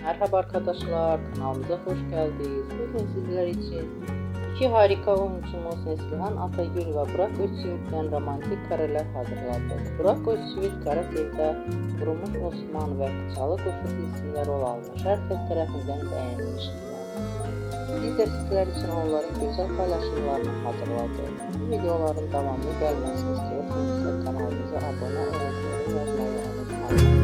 Merhaba arkadaşlar, kanalımıza hoş geldiniz. Bugün sizler için iki harika oyuncumuz Neslihan Atagül ve Burak Özçivit'ten romantik kareler hazırladı. Burak Özçivit kara filmde Vurulmuş Osman ve Çalı Kuşu dizisinde rol almış. Herkes tarafından beğenmiştir. Biz de sizler için onların güzel paylaşımlarını hazırladık. Bu videoların devamlı gelmesini istiyorsanız kanalımıza abone olmayı ve yazmayı unutmayın.